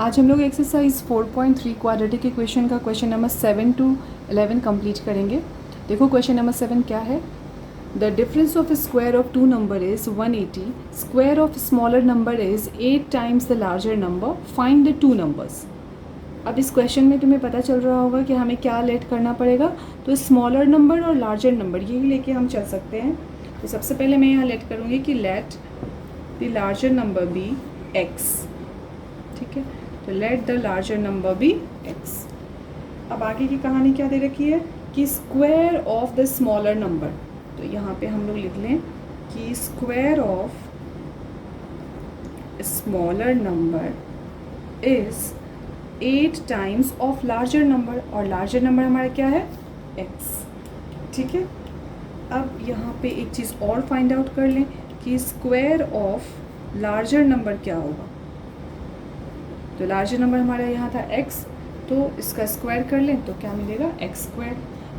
आज हम लोग एक्सरसाइज 4.3 क्वाड्रेटिक इक्वेशन का क्वेश्चन नंबर 7 to 11 कंप्लीट करेंगे। देखो क्वेश्चन नंबर 7 क्या है। The difference of square of two number is 180, square of smaller number is 8 times the larger number, find the two numbers. अब इस क्वेश्चन में तुम्हें पता चल रहा होगा कि हमें क्या लेट करना पड़ेगा, तो स्मॉलर नंबर और लार्जर नंबर यही लेके हम चल सकते हैं। तो सबसे पहले मैं यहाँ लेट करूँगी कि let the larger number be x. ठीक है, तो let the larger number be x. अब आगे की कहानी क्या दे रखी है कि square of the smaller number, तो यहाँ पे हम लोग लिख लें कि square of smaller number is 8 times of larger number, और लार्जर नंबर हमारा क्या है x। ठीक है, अब यहाँ पे एक चीज़ और फाइंड आउट कर लें कि स्क्वायर ऑफ लार्जर नंबर क्या होगा। तो लार्जर नंबर हमारा यहाँ था x, तो इसका स्क्वायर कर लें तो क्या मिलेगा x स्क्वायर।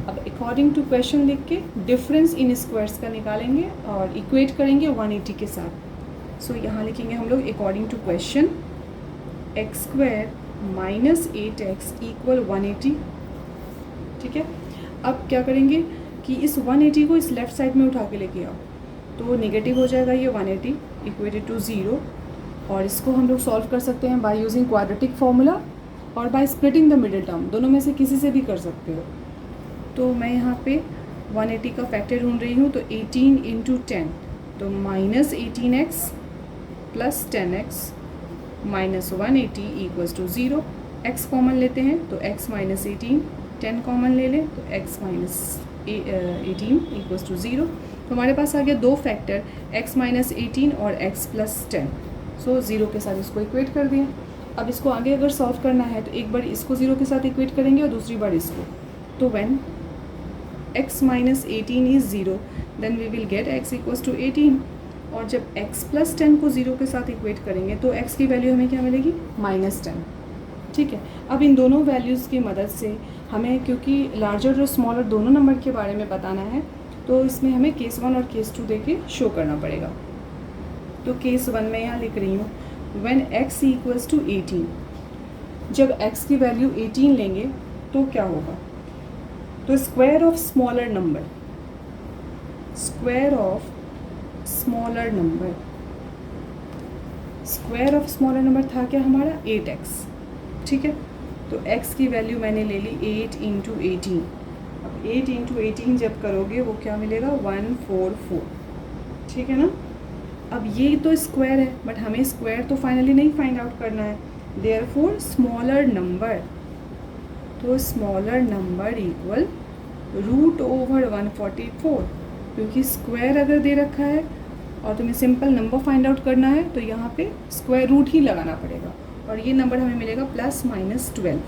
अब अकॉर्डिंग टू क्वेश्चन लिख के डिफरेंस इन स्क्वायर्स का निकालेंगे और इक्वेट करेंगे 180 के साथ। सो यहाँ लिखेंगे हम लोग according to question x square minus 8x equal 180। ठीक है, अब क्या करेंगे कि इस 180 को इस लेफ्ट साइड में उठा के लेके आओ, तो नेगेटिव हो जाएगा ये 180 इक्वेटेड टू 0। और इसको हम लोग सॉल्व कर सकते हैं बाय यूजिंग क्वाड्रेटिक फार्मूला और by splitting the middle term, दोनों में से किसी से भी कर सकते हो। तो मैं यहाँ पे 180 का फैक्टर ढूंढ रही हूँ, तो 18 इंटू 10, तो minus 18x plus 10x minus 180 equals to 0। x common लेते हैं तो x माइनस 18, 10 कॉमन ले लें तो x माइनस 18 इक्वल्स टू 0। तो हमारे पास आ गया दो फैक्टर x माइनस 18 और x प्लस 10। सो 0 के साथ इसको इक्वेट कर दिया। अब इसको आगे अगर सॉल्व करना है तो एक बार इसको 0 के साथ इक्वेट करेंगे और दूसरी बार इसको। तो when x minus 18 is 0 then we will get x equals to 18। और जब x प्लस 10 को 0 के साथ इक्वेट करेंगे तो x की वैल्यू हमें क्या मिलेगी -10। ठीक है, अब इन दोनों वैल्यूज़ की मदद से हमें, क्योंकि लार्जर और स्मॉलर दोनों नंबर के बारे में बताना है, तो इसमें हमें केस 1 और केस 2 देके शो करना पड़ेगा। तो केस 1 में यहाँ लिख रही हूँ व्हेन x इक्वल्स टू 18, जब x की वैल्यू 18 लेंगे तो क्या होगा। तो square of smaller number, square of smaller number, square of smaller number था क्या हमारा 8x। ठीक है, तो x की वैल्यू मैंने ले ली 8 इंटू 18। अब 8 इंटू 18 जब करोगे वो क्या मिलेगा 144। ठीक है ना। अब ये तो स्क्वायर है, बट हमें स्क्वायर तो फाइनली नहीं फाइंड आउट करना है, देयरफॉर स्मॉलर नंबर, तो smaller number equal root over 144। क्योंकि स्क्वायर अगर दे रखा है और तुम्हें सिंपल नंबर फाइंड आउट करना है तो यहाँ पे स्क्वायर रूट ही लगाना पड़ेगा, और ये नंबर हमें मिलेगा प्लस माइनस 12।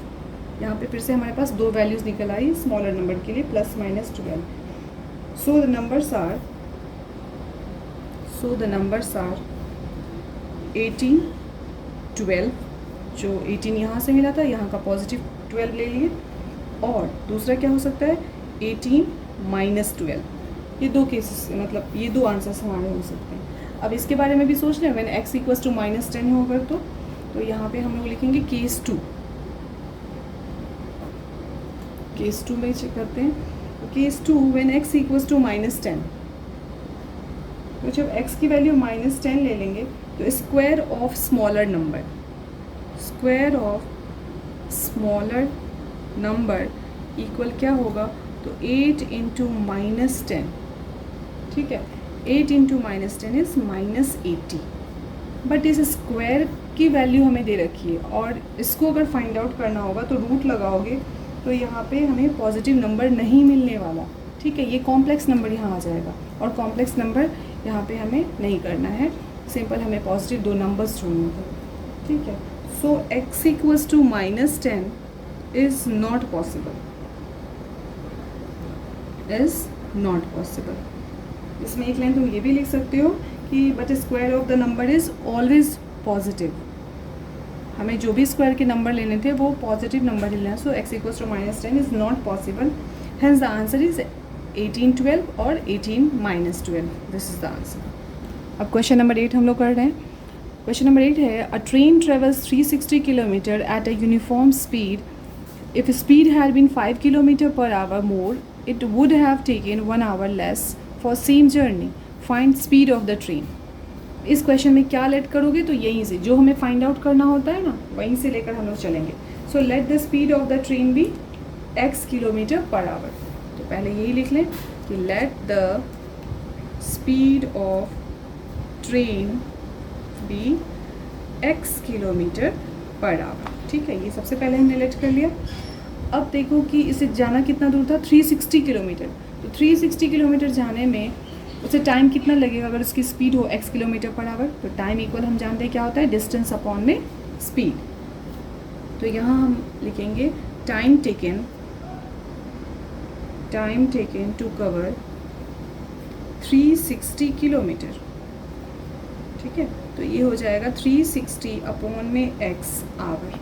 यहाँ पे फिर से हमारे पास दो वैल्यूज़ निकल आई स्मॉलर नंबर के लिए, plus minus 12। So the numbers are 18, 12, जो 18 यहाँ से मिला था, यहाँ का पॉजिटिव 12 ले लिए, और दूसरा क्या हो सकता है 18 माइनस 12। ये दो केसेस, मतलब ये दो आंसर्स हमारे हो सकते हैं। अब इसके बारे में भी सोच लें, व्हेन x इक्वल्स टू -10 होगा तो यहाँ पे हम लोग लिखेंगे केस 2। केस 2 में चेक करते हैं, तो case 2 when x equals to -10, तो जब x की वैल्यू -10 ले लेंगे तो square of smaller number, square of smaller number equal क्या होगा, तो 8 इंटू -10। ठीक है, 8 इंटू -10 इज़ -80। बट इस स्क्वायर की वैल्यू हमें दे रखी है, और इसको अगर फाइंड आउट करना होगा तो रूट लगाओगे तो यहाँ पे हमें पॉजिटिव नंबर नहीं मिलने वाला। ठीक है, ये कॉम्प्लेक्स नंबर यहाँ आ जाएगा, और कॉम्प्लेक्स नंबर यहाँ पे हमें नहीं करना है, सिंपल हमें पॉजिटिव दो नंबर्स ढूंढने हैं। ठीक है, so x equals to -10 is not possible, is not possible. इसमें एक लाइन तुम ये भी लिख सकते हो कि but square of the number is always positive. हमें जो भी स्क्वायर के नंबर लेने थे वो पॉजिटिव नंबर लेना है। So x equals to -10 is not possible, hence the answer is 18, 12 और 18 -12। This is the answer. अब क्वेश्चन नंबर 8 हम लोग कर रहे हैं। क्वेश्चन नंबर 8 है अ train travels 360 kilometre at a uniform speed. If speed had been 5 km per hour more, it would have taken 1 hour less for same journey. Find speed of the train. इस question में क्या late करोगे तो यहीं से जो हमें find out करना होता है ना वहीं से लेकर हम लोग चलेंगे. So let the speed of the train be x kilometre per hour. तो पहले यही लिख लें कि let the speed of train be x kilometre per hour. ठीक है, ये सबसे पहले हमने लेट कर लिया. अब देखो कि इसे जाना कितना दूर था 360 किलोमीटर. तो 360 किलोमीटर जाने में उसे टाइम कितना लगेगा अगर उसकी स्पीड हो x किलोमीटर पर आवर. तो टाइम इक्वल हम जानते हैं क्या होता है डिस्टेंस अपॉन में स्पीड. तो यहाँ हम लिखेंगे time taken to cover 360 kilometre. ठीक है, तो ये हो जाएगा 360 अपॉन में x आवर.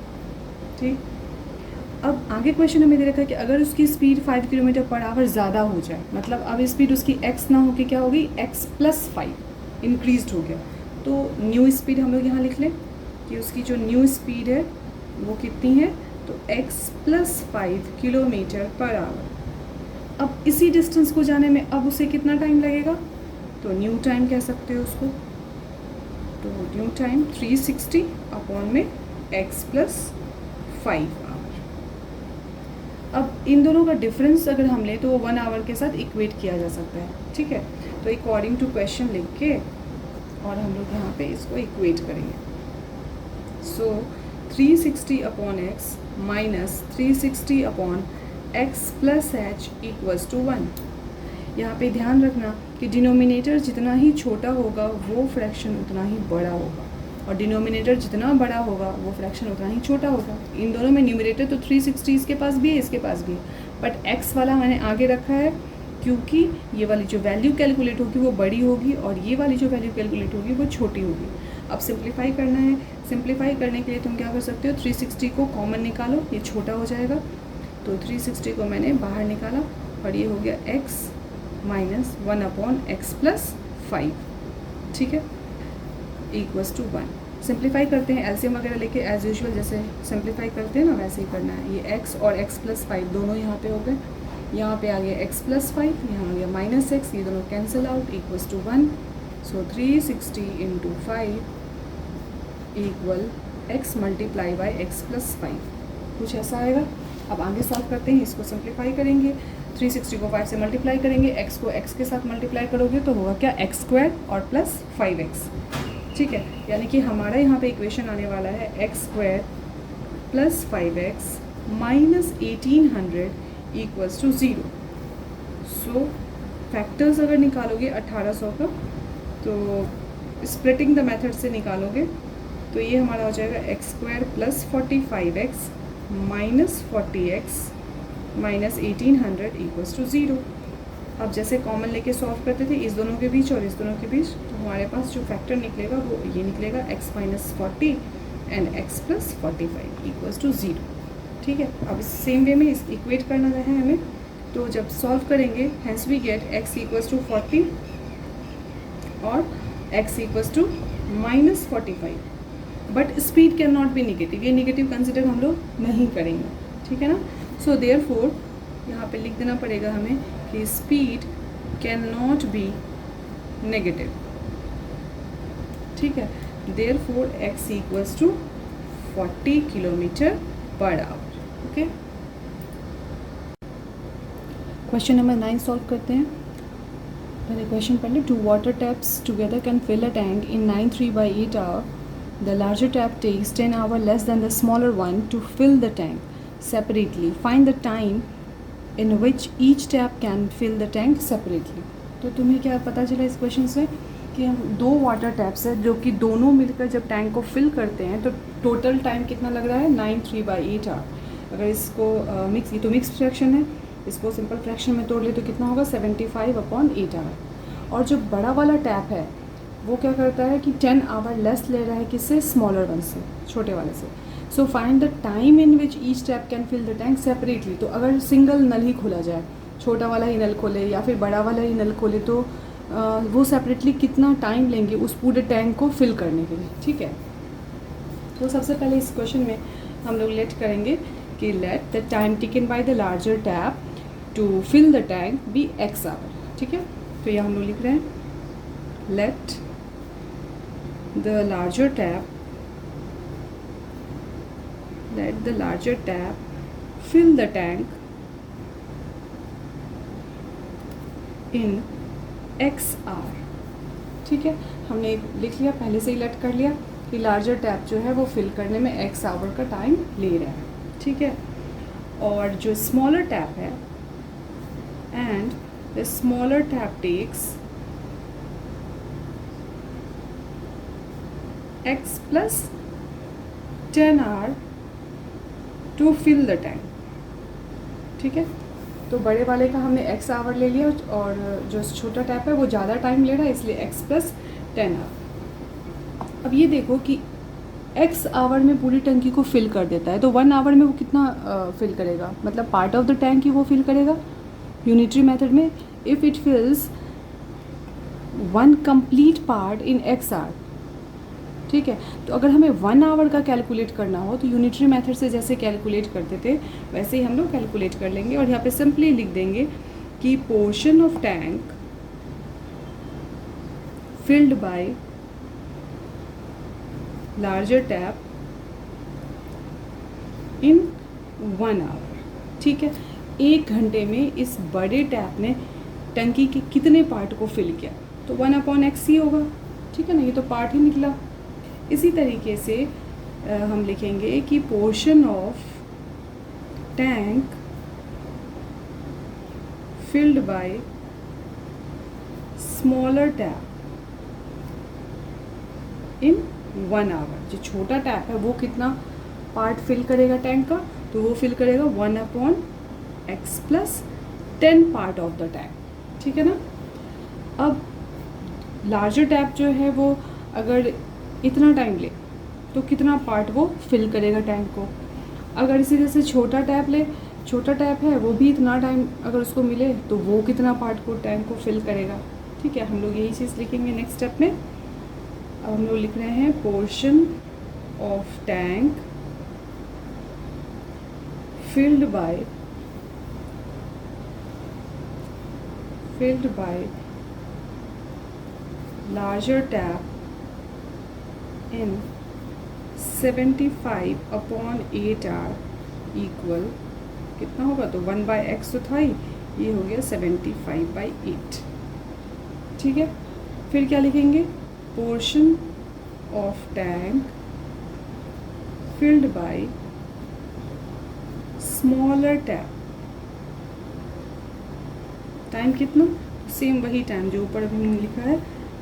ठीक, अब आगे क्वेश्चन हमें दे रखा है कि अगर उसकी स्पीड 5 किलोमीटर पर आवर ज़्यादा हो जाए, मतलब अब स्पीड उसकी x ना हो के क्या होगी x प्लस 5 इंक्रीज हो गया. तो न्यू स्पीड हम लोग यहाँ लिख लें कि उसकी जो न्यू स्पीड है वो कितनी है तो x plus 5 kilometre per our. अब इसी डिस्टेंस को जाने में अब उसे कितना टाइम लगेगा तो न्यू टाइम कह सकते हो उसको. तो न्यू टाइम 360 अपॉन में x प्लस 5 आवर. अब इन दोनों का डिफरेंस अगर हम लें तो वो 1 आवर के साथ इक्वेट किया जा सकता है. ठीक है, तो अकॉर्डिंग टू क्वेश्चन लिख के और हम लोग यहाँ पे इसको इक्वेट करेंगे. So 360 upon x minus 360 upon x plus h equals to 1. यहाँ पे ध्यान रखना कि डिनोमिनेटर जितना ही छोटा होगा वो फ्रैक्शन उतना ही बड़ा होगा और डिनोमिनेटर जितना बड़ा होगा वो फ्रैक्शन उतना ही छोटा होगा. इन दोनों में न्यूमरेटर तो 360 इसके पास भी है इसके पास भी है, बट x वाला मैंने आगे रखा है क्योंकि ये वाली जो वैल्यू कैलकुलेट होगी वो बड़ी होगी और ये वाली जो वैल्यू कैलकुलेट होगी वो छोटी होगी. अब सिंप्लीफाई करना है. सिंप्लीफाई करने के लिए तुम क्या कर सकते हो 360 को कॉमन निकालो, ये छोटा हो जाएगा. तो 360 को मैंने बाहर निकाला और ये हो गया x minus 1 upon x plus 5. ठीक है, इक्वल्स टू 1. सिंप्लीफाई करते हैं एलसीएम वगैरह लेके एज यूजुअल जैसे सिंप्लीफाई करते हैं ना वैसे ही करना है. ये x और x प्लस 5 दोनों यहाँ पे हो गए. यहाँ पे आ गया x प्लस 5, यहाँ आ गया माइनस x, ये दोनों cancel out equals to 1. So 360 into 5 equal x multiply by x plus 5. कुछ ऐसा आएगा. अब आगे सॉल्व करते हैं. इसको सिंप्लीफाई करेंगे. 360 को 5 से मल्टीप्लाई करेंगे, x को x के साथ मल्टीप्लाई करोगे तो होगा क्या x स्क्वायर और प्लस 5x. ठीक है, यानी कि हमारा यहाँ पे इक्वेशन आने वाला है x square plus 5x minus 1800 equals to 0. So factors अगर निकालोगे 1800 का तो स्प्लिटिंग द मेथड से निकालोगे तो ये हमारा हो जाएगा x square plus 45x minus 40x minus 1800 equals to 0. अब जैसे कॉमन लेके सॉल्व करते थे इस दोनों के बीच और इस दोनों के बीच, तो हमारे पास जो फैक्टर निकलेगा वो ये निकलेगा x minus 40 and x plus 45 equals to 0. ठीक है, अब इस सेम वे में इस इक्वेट करना है हमें. तो जब सॉल्व करेंगे hence we get x equals to 40 और x equals to minus 45. But speed can not be negative, ये निगेटिव कंसिडर हम लोग नहीं करेंगे. ठीक है ना. सो देयरफॉर यहाँ पे लिख देना पड़ेगा हमें कि speed can not be negative. ठीक है, therefore x equals to 40 kilometre per hour. Okay, question number 9 solve करते हैं. पहले क्वेश्चन पढ़ लें. 2 water taps together can fill a tank in 9/3/8 hour. The larger tap takes 10 hours less than the smaller one to fill the tank separately. Find the time in which each tap can fill the tank separately. तो तुम्हें क्या पता चला इस question से कि हम 2 water taps है जो कि दोनों मिलकर जब टैंक को फिल करते हैं तो टोटल टाइम कितना लग रहा है 9/3/8 आवर. अगर इसको मिक्स, ये तो मिक्स फ्रैक्शन है, इसको सिंपल फ्रैक्शन में तोड़ ले तो कितना होगा 75/8 आवर. और जो बड़ा वाला टैप है वो क्या करता है कि 10 आवर लेस ले रहा है किससे स्मॉलर वन से, छोटे वाले से. So find the time in which each tap can fill the tank separately. तो अगर सिंगल नल ही खोला जाए, छोटा वाला ही नल खोले या फिर बड़ा वाला ही नल खोले तो वो सेपरेटली कितना टाइम लेंगे उस पूरे टैंक को फिल करने के लिए, ठीक है। तो सबसे पहले इस क्वेश्चन में हम लोग लेट करेंगे कि let the time taken by the larger tap to fill the tank be x hour, ठीक है। तो ये हम लोग लिख रहे हैं let the larger tap fill the tank in x hour, ठीक है। हमने लिख लिया, पहले से ही लेट कर लिया कि लार्जर टैप जो है वो फिल करने में x आवर का टाइम ले रहा है, ठीक है। और जो स्मॉलर टैप है and the smaller tap takes x plus 10 hour to fill the tank, ठीक है। तो बड़े वाले का हमने x आवर ले लिया और जो छोटा टैप है वो ज़्यादा टाइम ले रहा है, इसलिए x + 10 आवर। अब ये देखो कि x आवर में पूरी टंकी को फिल कर देता है, तो 1 आवर में वो कितना फिल करेगा, मतलब पार्ट ऑफ द टैंक ही वो फिल करेगा यूनिटरी मेथड में। If it fills 1 complete part in x hour, ठीक है। तो अगर हमें 1 आवर का कैलकुलेट करना हो तो यूनिटरी मेथड से जैसे कैलकुलेट करते थे वैसे ही हम लोग कैलकुलेट कर लेंगे और यहाँ पे सिंपली लिख देंगे कि portion of tank filled by larger tap in 1 hour, ठीक है। 1 घंटे में इस बड़े टैप ने टंकी के कितने पार्ट को फिल किया, तो 1/x ही होगा, ठीक है ना, ये तो पार्ट ही निकला। इसी तरीके से हम लिखेंगे कि portion of tank filled by smaller tap in 1 hour. जो छोटा टैप है वो कितना पार्ट फिल करेगा टैंक का, तो वो फिल करेगा 1/x + 10 part of the tank, ठीक है ना। अब लार्जर टैप जो है वो अगर इतना टाइम ले तो कितना पार्ट वो फिल करेगा टैंक को। अगर इसी तरह से छोटा टैप ले, छोटा टैप है वो भी इतना टाइम अगर उसको मिले तो वो कितना पार्ट को टैंक को फिल करेगा, ठीक है। हम लोग यही चीज़ लिखेंगे नेक्स्ट स्टेप में। अब हम लोग लिख रहे हैं portion of tank filled by larger tap in 75/8 hour equal कितना होगा, तो 1/x तो था ही, ये हो गया 75/8, ठीक है। फिर क्या लिखेंगे, portion of tank filled by smaller tap, time कितना, सेम वही टाइम जो ऊपर अभी हमने लिखा है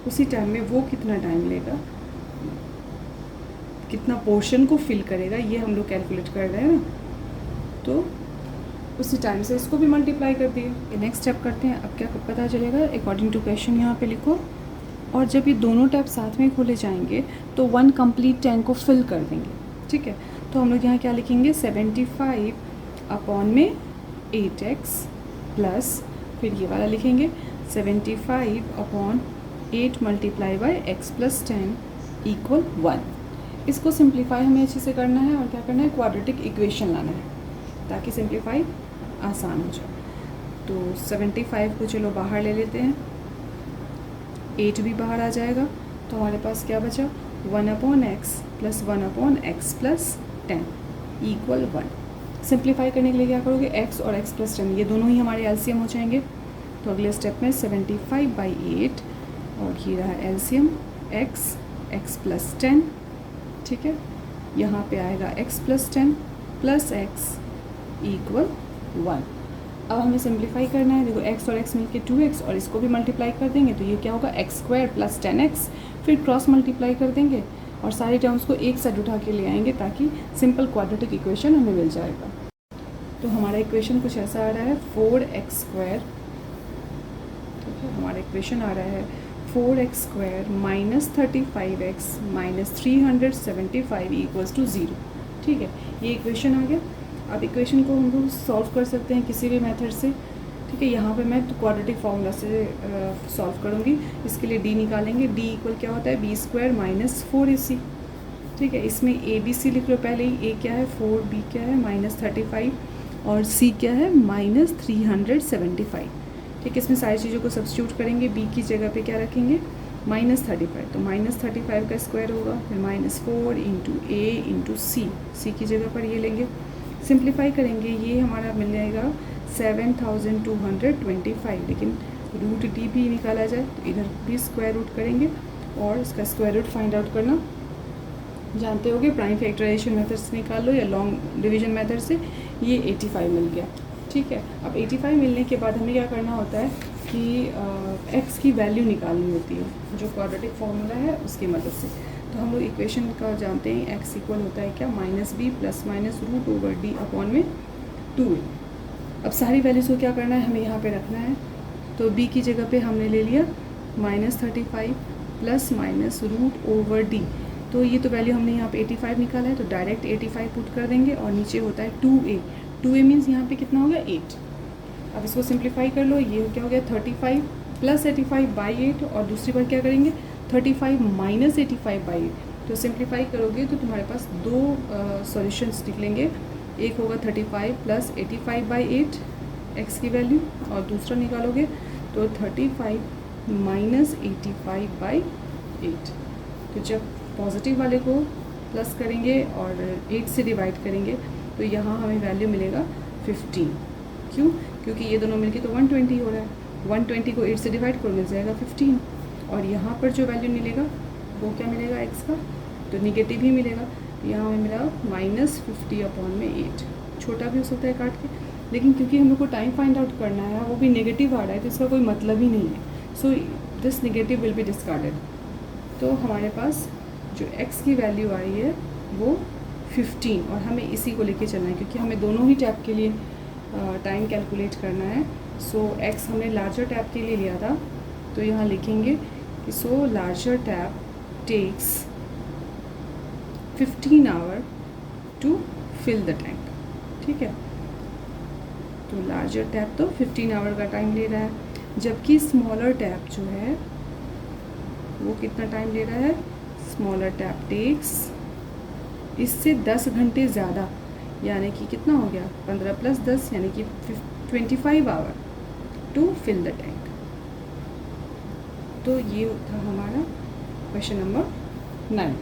उसी टाइम में वो कितना टाइम लेगा, कितना पोर्शन को फिल करेगा, ये हम लोग कैलकुलेट कर रहे हैं ना, तो उसी टाइम से इसको भी मल्टीप्लाई कर दिए। नेक्स्ट स्टेप करते हैं। अब क्या पता चलेगा, अकॉर्डिंग टू क्वेश्चन यहाँ पे लिखो, और जब ये दोनों टैप साथ में खोले जाएंगे तो 1 कंप्लीट टैंक को फिल कर देंगे, ठीक है। तो हम लोग यहाँ क्या लिखेंगे, 75/8x प्लस फिर ये वाला लिखेंगे 75/8 × x + 10 = 1। इसको सिंप्लीफाई हमें अच्छे से करना है और क्या करना है, क्वाड्रेटिक इक्वेशन लाना है ताकि सिंप्लीफाई आसान हो जाए। तो 75 को चलो बाहर ले लेते हैं, 8 भी बाहर आ जाएगा, तो हमारे पास क्या बचा, 1/x + 1/x + 10 = 1। सिंप्लीफाई करने के लिए क्या करोगे, x और x + 10 ये दोनों ही हमारे एलसीएम हो जाएंगे। तो अगले स्टेप में 75/8 और ये रहा एलसीएम x + 10, ठीक है। यहाँ पे आएगा x + 10 + x = 1। अब हमें सिंप्लीफाई करना है, देखो x और x मिलके 2x और इसको भी मल्टीप्लाई कर देंगे तो ये क्या होगा, x² + 10x, फिर क्रॉस मल्टीप्लाई कर देंगे और सारे टर्म्स को एक साइड उठा के ले आएंगे ताकि सिंपल क्वाड्रेटिक इक्वेशन हमें मिल जाएगा। तो हमारा इक्वेशन कुछ ऐसा आ रहा है 4x², ठीक है। हमारा इक्वेशन आ रहा है 4x² - 35x - 375 = 0, ठीक है। ये इक्वेशन आ गया। अब इक्वेशन को हम लोग सॉल्व कर सकते हैं किसी भी मेथड से, ठीक है, यहाँ पे मैं क्वाड्रेटिक फार्मूला से सॉल्व करूँगी। इसके लिए डी निकालेंगे। डी इक्वल क्या होता है, बी स्क्वायर माइनस 4ac। ठीक है, इसमें ए बी सी लिख लो पहले ही। ए क्या है 4, बी क्या है -35 और सी क्या है -375। ठीक है, इसमें सारी चीज़ों को सब्स्टिट्यूट करेंगे। बी की जगह पे क्या रखेंगे, -35, तो -35 का स्क्वायर होगा, फिर -4 इंटू ए इंटू सी, सी की जगह पर ये लेंगे, सिंप्लीफाई करेंगे, ये हमारा मिल जाएगा 7225। लेकिन रूट डी भी निकाला जाए तो इधर भी स्क्वायर रूट करेंगे और इसका स्क्वायर रूट फाइंड आउट करना जानते होगे, प्राइम फैक्टराइजेशन मेथड से निकाल लो या लॉन्ग डिवीजन मेथड से। ये 85 मिल गया। ठीक है, अब 85 मिलने के बाद हमें क्या करना होता है कि x की वैल्यू निकालनी होती है, जो क्वाड्रेटिक फार्मूला है उसकी मदद से। तो हम लोग इक्वेशन का जानते हैं, x इक्वल होता है क्या, -b plus minus √/d upon में 2a। अब सारी वैल्यूज़ को क्या करना है, हमें यहाँ पे रखना है। तो b की जगह पे हमने ले लिया -35 प्लस माइनस √/d। तो ये तो वैल्यू हमने यहाँ पे 85 निकाला है, तो डायरेक्ट 85 पुट कर देंगे और नीचे होता है 2a। 2a मीन्स यहाँ पे कितना हो गया 8। अब इसको सिंप्लीफाई कर लो, ये क्या हो गया 35 प्लस 85/8 और दूसरी बार क्या करेंगे 35 माइनस 85/8। तो सिंप्लीफाई करोगे तो तुम्हारे पास दो सॉल्यूशंस निकलेंगे। एक होगा 35 प्लस 85/8 x की वैल्यू और दूसरा निकालोगे तो 35 माइनस 85/8। तो जब पॉजिटिव वाले को प्लस करेंगे और 8 से डिवाइड करेंगे तो यहाँ हमें वैल्यू मिलेगा 15। क्यों, क्योंकि ये दोनों मिलके तो 120 हो रहा है। 120 को 8 से डिवाइड करो मिल जाएगा 15 और यहाँ पर जो वैल्यू मिलेगा वो क्या मिलेगा x का, तो निगेटिव ही मिलेगा। यहाँ हमें मिला -50/8। छोटा भी हो सकता है काट के, लेकिन क्योंकि हम लोग को टाइम फाइंड आउट करना है, वो भी नेगेटिव आ रहा है तो इसका कोई मतलब ही नहीं है। So this negative will be discarded. तो हमारे पास जो x की वैल्यू आई है वो 15 और हमें इसी को लेके चलना है क्योंकि हमें दोनों ही टैप के लिए टाइम कैलकुलेट करना है। सो x हमने लार्जर टैप के लिए लिया था, तो यहाँ लिखेंगे कि so larger tap takes 15 hour to fill the tank. ठीक है, तो लार्जर टैप तो 15 आवर का टाइम ले रहा है, जबकि स्मॉलर टैप जो है वो कितना टाइम ले रहा है, स्मॉलर टैप टेक्स इससे 10 घंटे ज़्यादा, यानी कि कितना हो गया 15 + 10 यानी कि 25 hour to fill the tank. तो ये था हमारा क्वेश्चन नंबर 9।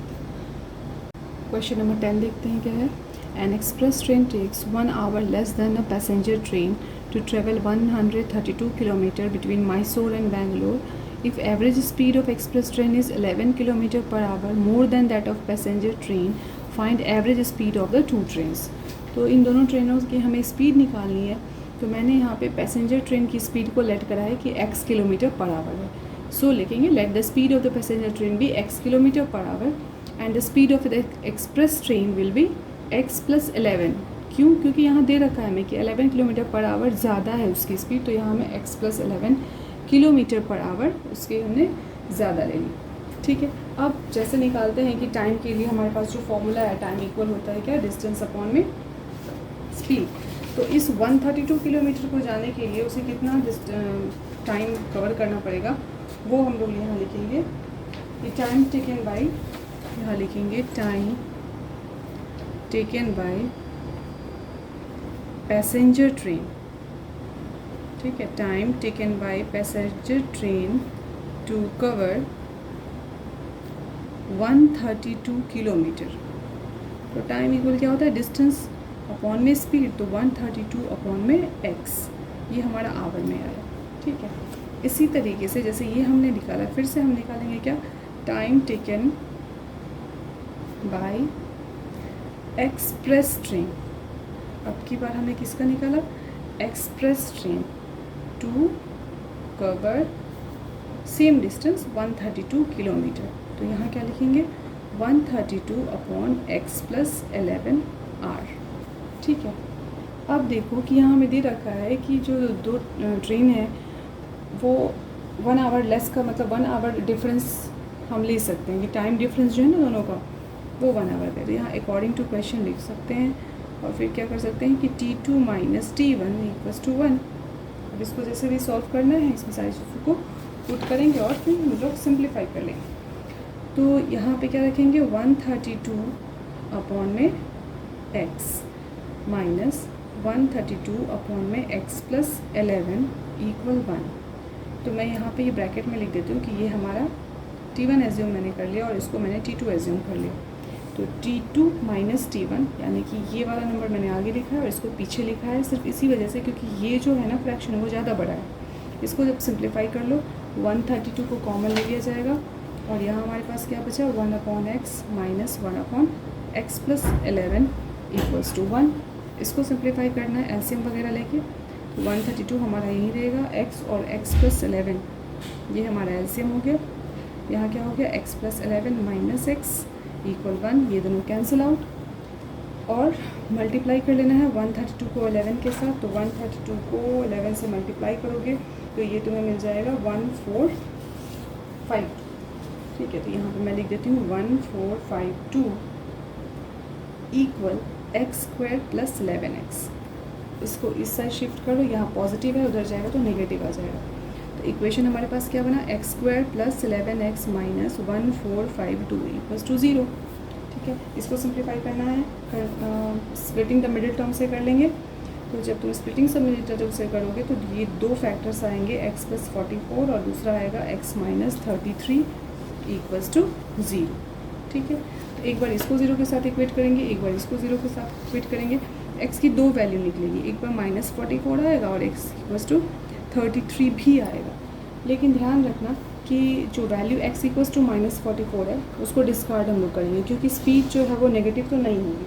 क्वेश्चन नंबर 10 देखते हैं क्या है। An express train takes 1 hour less than a passenger train to travel 132 kilometre between Mysore and Bangalore. If average speed of express train is 11 km/h more than that of passenger train, find average speed of the two trains। तो इन दोनों ट्रेनों की हमें speed निकालनी है। तो मैंने यहाँ पे पैसेंजर ट्रेन की स्पीड को लेट करा है कि x km/h है। सो लिखेंगे let the speed of the passenger train be x km/h and the speed of the express train will be x + 11। क्यों, क्योंकि यहाँ दे रखा है हमें कि 11 km/h ज़्यादा है उसकी स्पीड, तो यहाँ हमें x + 11 km/h उसके हमने ज़्यादा ले ली। ठीक है, अब जैसे निकालते हैं कि टाइम के लिए हमारे पास जो फॉर्मूला है, टाइम इक्वल होता है क्या, डिस्टेंस अपॉन में स्पीड। तो इस 132 किलोमीटर को जाने के लिए उसे कितना टाइम कवर करना पड़ेगा वो हम लोग यहाँ लिखेंगे कि टाइम टेकन बाय, यहाँ लिखेंगे time taken by passenger train. ठीक है, time taken by passenger train to cover 132 kilometre. तो टाइम इक्वल क्या होता है, डिस्टेंस अपॉन में स्पीड, तो 132 अपॉन में x, ये हमारा आवर में आया। ठीक है, इसी तरीके से जैसे ये हमने निकाला, फिर से हम निकालेंगे क्या, time taken by express train. अब की बार हमने किसका निकाला, express train to cover same distance 132 kilometre. तो यहाँ क्या लिखेंगे 132 अपॉन x + 11r। ठीक है, अब देखो कि यहाँ हमें दे रखा है कि जो दो ट्रेन है वो 1 आवर लेस का मतलब 1 आवर डिफरेंस हम ले सकते हैं कि टाइम डिफरेंस जो है ना दोनों का वो 1 आवर है। तो यहाँ अकॉर्डिंग टू क्वेश्चन लिख सकते हैं और फिर क्या कर सकते हैं कि T2 - T1 = 1। अब इसको जैसे भी सॉल्व करना है, इसमें सारी चीज़ों को पुट करेंगे और फिर हम लोग सिंप्लीफाई कर लेंगे। तो यहाँ पे क्या रखेंगे, 132 अपॉन में x माइनस 132 अपॉन में x प्लस 11 इक्वल 1। तो मैं यहाँ पे ये ब्रैकेट में लिख देती हूँ कि ये हमारा T1 एज्यूम मैंने कर लिया और इसको मैंने T2 एज्यूम कर लिया। तो T2 माइनस T1 यानी कि ये वाला नंबर मैंने आगे लिखा है और इसको पीछे लिखा है सिर्फ इसी वजह से क्योंकि ये जो है ना फ्रैक्शन वो ज़्यादा बड़ा है। इसको जब सिंप्लीफाई कर लो 132 को कॉमन ले लिया जाएगा और यहाँ हमारे पास क्या बचा, 1 upon x minus 1 upon x plus 11 equals to 1। इसको सिंप्लीफाई करना है एलसीएम वगैरह लेके, तो 132 हमारा यही रहेगा, x और x प्लस 11 ये हमारा एलसीएम हो गया। यहाँ क्या हो गया, x plus 11 minus x equal 1, ये दोनों कैंसिल आउट और मल्टीप्लाई कर लेना है 132 को 11 के साथ। तो 132 को 11 से मल्टीप्लाई करोगे तो ये तुम्हें मिल जाएगा 1452। ठीक है, तो यहाँ पे मैं लिख देती हूँ 1452 equal x square plus 11x। इसको इस साइड शिफ्ट करो, यहाँ पॉजिटिव है उधर जाएगा तो नेगेटिव आ जाएगा। तो इक्वेशन हमारे पास क्या बना, x square plus 11x minus 1452 equals to 0। ठीक है, इसको सिंप्लीफाई करना है, स्प्लिटिंग द मिडिल टर्म से कर लेंगे। तो जब तुम स्प्लिटिंग द मिडिल टर्म से करोगे तो ये दो फैक्टर्स आएंगे, x प्लस 44 और दूसरा आएगा x माइनस 33 इक्वल्स टू 0। ठीक है, तो एक बार इसको 0 के साथ इक्वेट करेंगे, एक बार इसको 0 के साथ इक्वेट करेंगे। x की दो वैल्यू निकलेगी, एक बार माइनस 44 आएगा और x इक्वल्स टू 33 भी आएगा। लेकिन ध्यान रखना कि जो value x equals to minus 44 है उसको डिस्कार्ड हम लोग करेंगे क्योंकि स्पीड जो है वो नेगेटिव तो नहीं होगी,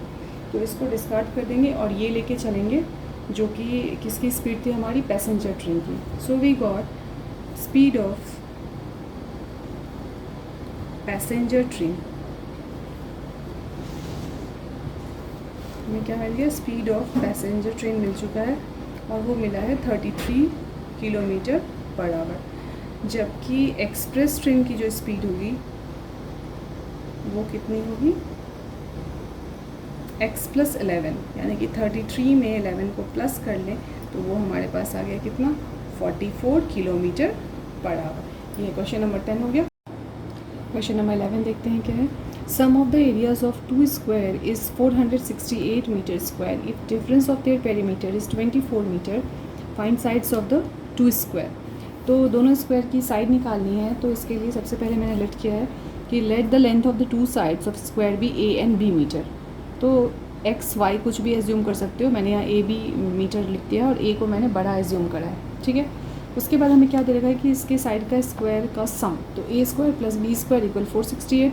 तो इसको डिस्कार्ड कर देंगे और ये लेके चलेंगे जो कि किसकी स्पीड थी, हमारी पैसेंजर ट्रेन की। So we got speed of passenger train में क्या मिल गया, स्पीड ऑफ पैसेंजर ट्रेन मिल चुका है और वो मिला है 33 किलोमीटर पर आवर। जबकि एक्सप्रेस ट्रेन की जो स्पीड होगी वो कितनी होगी, x प्लस 11 यानी कि 33 में 11 को प्लस कर लें तो वो हमारे पास आ गया कितना, 44 किलोमीटर पर आवर। ये क्वेश्चन नंबर 10 हो गया। क्वेश्चन नंबर 11 देखते हैं क्या है। Sum of the areas of two square is 468 metre square if difference of their perimeter is 24 metre, find sides of the two square. तो दोनों स्क्वायर की साइड निकालनी है, तो इसके लिए सबसे पहले मैंने लेट किया है कि let the length of the two sides of square be a and b metre. तो एक्स वाई कुछ भी एज्यूम कर सकते हो, मैंने यहाँ ए बी मीटर लिख दिया और ए को मैंने बड़ा एज्यूम करा है। ठीक है, उसके बाद हमें क्या दे रखा है कि इसके साइड का स्क्वायर का सम, तो A square plus B square equal 468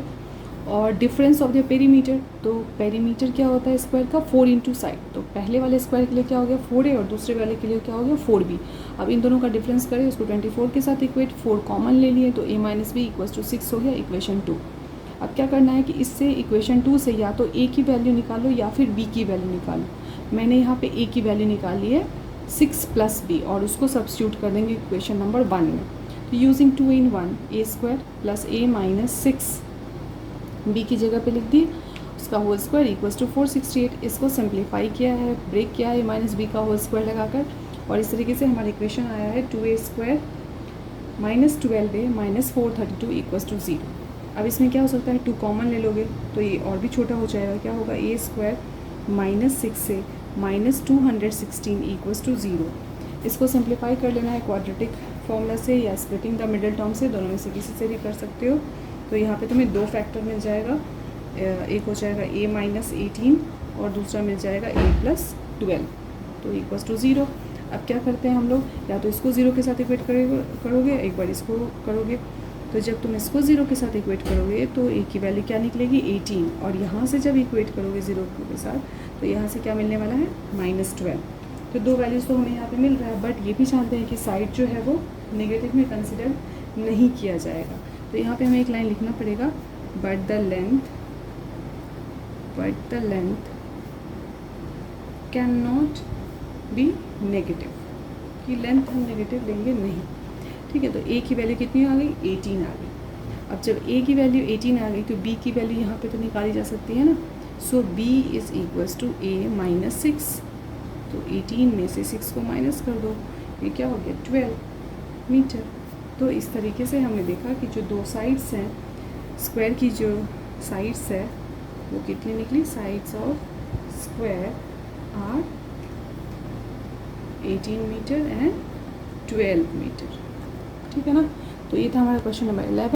और डिफरेंस ऑफ द पेरीमीटर, तो पेरीमीटर क्या होता है स्क्वायर का, 4 इंटू साइड। तो पहले वाले स्क्वायर के लिए क्या हो गया 4a और दूसरे वाले के लिए क्या हो गया 4b। अब इन दोनों का डिफरेंस करें, उसको 24 के साथ इक्वेट, 4 कॉमन ले लिए तो a minus b equals to 6 हो गया, इक्वेशन 2। अब क्या करना है कि इससे इक्वेशन 2 से या तो a की वैल्यू निकालो या फिर b की वैल्यू निकालो। मैंने यहाँ पे a की वैल्यू निकाल ली है 6 प्लस b और उसको सब्स्टिट्यूट कर देंगे इक्वेशन नंबर 1 में। तो using 2 in 1 a square plus a minus 6 b की जगह पे लिख दिए, उसका होल स्क्वायर इक्वल्स टू 468। इसको सिंप्लीफाई किया है, ब्रेक किया है माइनस b का होल स्क्वायर लगाकर और इस तरीके से हमारा इक्वेशन आया है 2a square minus 12a minus 432 equals to 0। अब इसमें क्या हो सकता है 2 कॉमन ले लोगे तो ये और भी छोटा हो जाएगा, क्या होगा a square minus 6a minus 216 equals to 0। इसको सिंप्लीफाई कर लेना है क्वाड्रेटिक फॉर्मूला से या स्प्लिटिंग द मिडिल टर्म से, दोनों में से किसी से भी कर सकते हो। तो यहाँ पे तुम्हें दो फैक्टर मिल जाएगा, एक हो जाएगा a माइनस 18 और दूसरा मिल जाएगा a प्लस 12, तो इक्वल्स टू 0। अब क्या करते हैं हम लोग, या तो इसको 0 के साथ इक्वेट करोगे, एक बार इसको करोगे। तो जब तुम इसको 0 के साथ इक्वेट करोगे तो a की वैल्यू क्या निकलेगी 18 और यहाँ से जब इक्वेट करोगे 0 के साथ तो यहाँ से क्या मिलने वाला है माइनस 12। तो दो वैल्यूज़ तो हमें यहाँ पे मिल रहा है, बट ये भी जानते हैं कि साइड जो है वो नेगेटिव में कंसिडर नहीं किया जाएगा। तो यहाँ पे हमें एक लाइन लिखना पड़ेगा, but the length can not be negative, कि लेंथ हम नेगेटिव लेंगे नहीं। ठीक है, तो a की वैल्यू कितनी आ गई 18 आ गई। अब जब a की वैल्यू 18 आ गई तो b की वैल्यू यहाँ पे तो निकाली जा सकती है ना। So b is equals to a minus 6, तो 18 में से 6 को माइनस कर दो, ये क्या हो गया 12 मीटर। तो इस तरीके से हमने देखा कि जो दो साइड्स हैं स्क्वायर की, जो साइड्स है वो कितनी निकली, sides of square are 18 metre and 12 metre. ठीक है ना। तो ये था हमारा क्वेश्चन नंबर 11।